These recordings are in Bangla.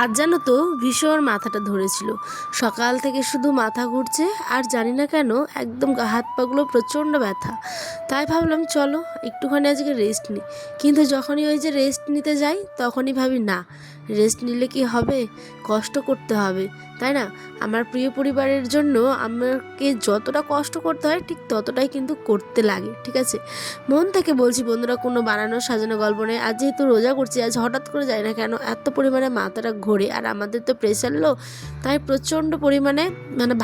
আজ জানো তো ভীষণ মাথাটা ধরেছিল। সকাল থেকে শুধু মাথা ঘুরছে আর জানি না কেন একদম হাত পাগুলো প্রচণ্ড ব্যথা। তাই ভাবলাম চলো একটুখানি আজকে রেস্ট নিই। কিন্তু যখনই ওই যে রেস্ট নিতে যাই তখনই ভাবি না, রেস্ট নিলে কি হবে, কষ্ট করতে হবে, তাই না? আমার প্রিয় পরিবারের জন্য আমাকে যতটা কষ্ট করতে হয় ঠিক ততটাই কিন্তু করতে লাগে, ঠিক আছে? মন থেকে বলছি বন্ধুরা, কোনো বানানো সাজানো গল্প নেই। আজ যেহেতু রোজা করছি, আজ হঠাৎ করে যাই না কেন এত পরিমাণে মাথাটা ঘোরে, আর আমাদের তো প্রেশার লো, তাই প্রচণ্ড পরিমাণে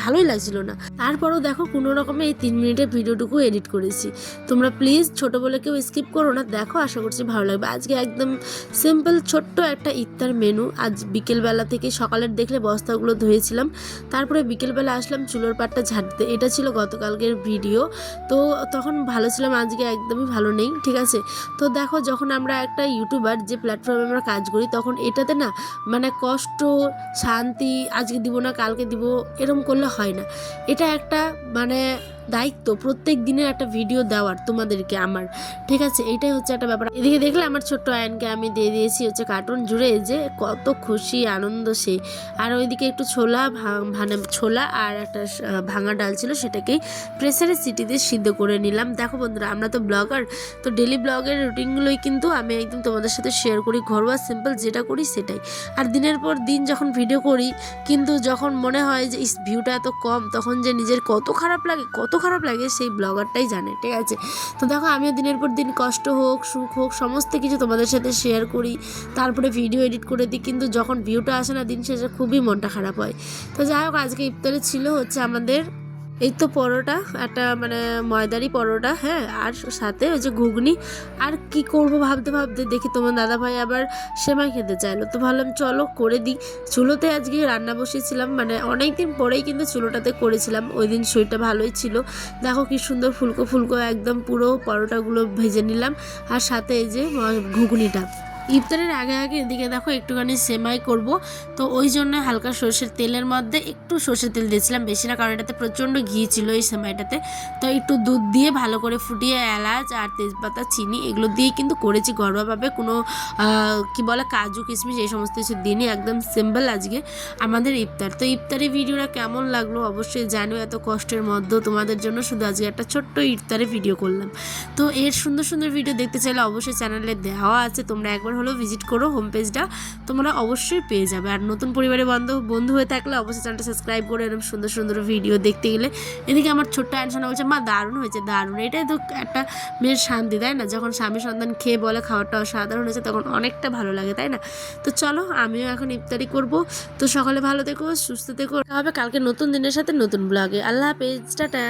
ভালোই লাগছিল না। তারপরেও দেখো কোনো রকমে এই 3 মিনিটের ভিডিওটুকু এডিট করেছি। তোমরা প্লিজ ছোটো বলে কেউ স্কিপ করো না, দেখো, আশা করছি ভালো লাগবে। আজকে একদম সিম্পল ছোট্ট একটা ইফতার মেনু। আজ বিকেলবেলা থেকে সকালের দেখলে বস্তাগুলো ধুয়েছিলাম, তারপরে বিকেলবেলা আসলাম চুলোর পাটটা ঝাড়তে। এটা ছিল গতকালকের ভিডিও, তো তখন ভালো ছিলাম, আজকে একদমই ভালো নেই, ঠিক আছে? তো দেখো, যখন আমরা একটা ইউটিউবার যে প্ল্যাটফর্মে আমরা কাজ করি তখন এটাতে না কষ্ট শান্তি আজকে দিব না কালকে দিব এরম করলে হয় না। এটা একটা দায়িত্ব প্রত্যেক দিনের একটা ভিডিও দেওয়ার তোমাদেরকে আমার, ঠিক আছে? এইটাই হচ্ছে একটা ব্যাপার। এদিকে দেখলে আমার ছোট্ট আয়নকে আমি দিয়ে দিয়েছি হচ্ছে কার্টুন জুড়ে, যে কত খুশি আনন্দ সে। আর ওইদিকে একটু ছোলা আর একটা ভাঙা ডাল ছিল, সেটাকেই প্রেসারে সিটি দিয়ে সিদ্ধ করে নিলাম। দেখো বন্ধুরা, আমরা তো ব্লগার, তো ডেলি ব্লগের রুটিনগুলোই কিন্তু আমি একদম তোমাদের সাথে শেয়ার করি, ঘরোয়া সিম্পল যেটা করি সেটাই। আর দিনের পর দিন যখন ভিডিও করি, কিন্তু যখন মনে হয় যে ভিউটা এত কম, তখন যে নিজের কত খারাপ লাগে সেই ব্লগারটাই জানে, ঠিক আছে? তো দেখো, আমিও দিনের পর দিন কষ্ট হোক সুখ হোক সমস্ত কিছু তোমাদের সাথে শেয়ার করি, তারপরে ভিডিও এডিট করে দিই, কিন্তু যখন ভিউটা আসে না দিন শেষে খুবই মনটা খারাপ হয়। তো যাই হোক, আজকে ইফতারে ছিল হচ্ছে আমাদের এই তো পরোটা, একটা ময়দারি পরোটা, হ্যাঁ, আর সাথে ওই যে ঘুগনি। আর কি করব ভাবতে ভাবতে দেখি তোমার দাদাভাই আবার সেমাই খেতে চাইলো, তো ভাবলাম চলো করে দিই। চুলোতে আজকে রান্না বসিয়েছিলাম, অনেক দিন পরেই কিন্তু চুলোটাতে করেছিলাম, ওই দিন শরীরটা ভালোই ছিল। দেখো কি সুন্দর ফুলকো ফুলকো একদম পুরো পরোটাগুলো ভেজে নিলাম, আর সাথে এই যে ঘুগনিটা। ইফতারের আগে আগে এদিকে দেখো একটুখানি সেমাই করব, তো ওই জন্য হালকা সর্ষের তেলের মধ্যে একটু সর্ষের তেল দিয়েছিলাম, বেশি না, কারণ এটাতে প্রচণ্ড ঘি ছিল এই সেমাইটাতে। তো একটু দুধ দিয়ে ভালো করে ফুটিয়ে এলাচ আর তেজপাতা চিনি এগুলো দিয়ে কিন্তু করেছি ঘরোয়াভাবে, কোনো কি বলে কাজু কিশমিশ এই সমস্ত কিছু দিনই, একদম সিম্পল আজকে আমাদের ইফতার। তো ইফতারি ভিডিওটা কেমন লাগলো অবশ্যই জানো, এত কষ্টের মধ্যেও তোমাদের জন্য শুধু আজকে একটা ছোট্ট ইফতারে ভিডিও করলাম। তো এর সুন্দর সুন্দর ভিডিও দেখতে চাইলে অবশ্যই চ্যানেলে দেওয়া আছে, তোমরা একবার হলো ভিজিট করো, হোম পেজটা তোমরা অবশ্যই পেয়ে যাবে। আর নতুন পরিবারে বন্ধু হয়ে থাকলে অবশ্যই চ্যানেলটা সাবস্ক্রাইব করে এরকম সুন্দর সুন্দর ভিডিও দেখতে গেলে। এদিকে আমার ছোট্ট আনসানা বলছে, মা দারুণ হয়েছে, দারুণ। এটাই তো একটা মেয়ের শান্তি, তাই না? যখন স্বামী সন্তান খেয়ে বলে খাবারটা অসাধারণ হয়েছে, তখন অনেকটা ভালো লাগে, তাই না? তো চলো, আমিও এখন ইফতারি করব। তো সকালে ভালো থেকো, সুস্থ থেকো, হবে কালকে নতুন দিনের সাথে নতুন ব্লগে। আল্লাহ হাফেজ, টাটা।